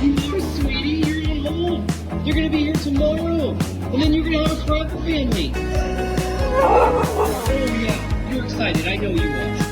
You are, sweetie. You're at home. You're gonna be here tomorrow. And then you're gonna have a forever family. Oh yeah, you're excited. I know you are.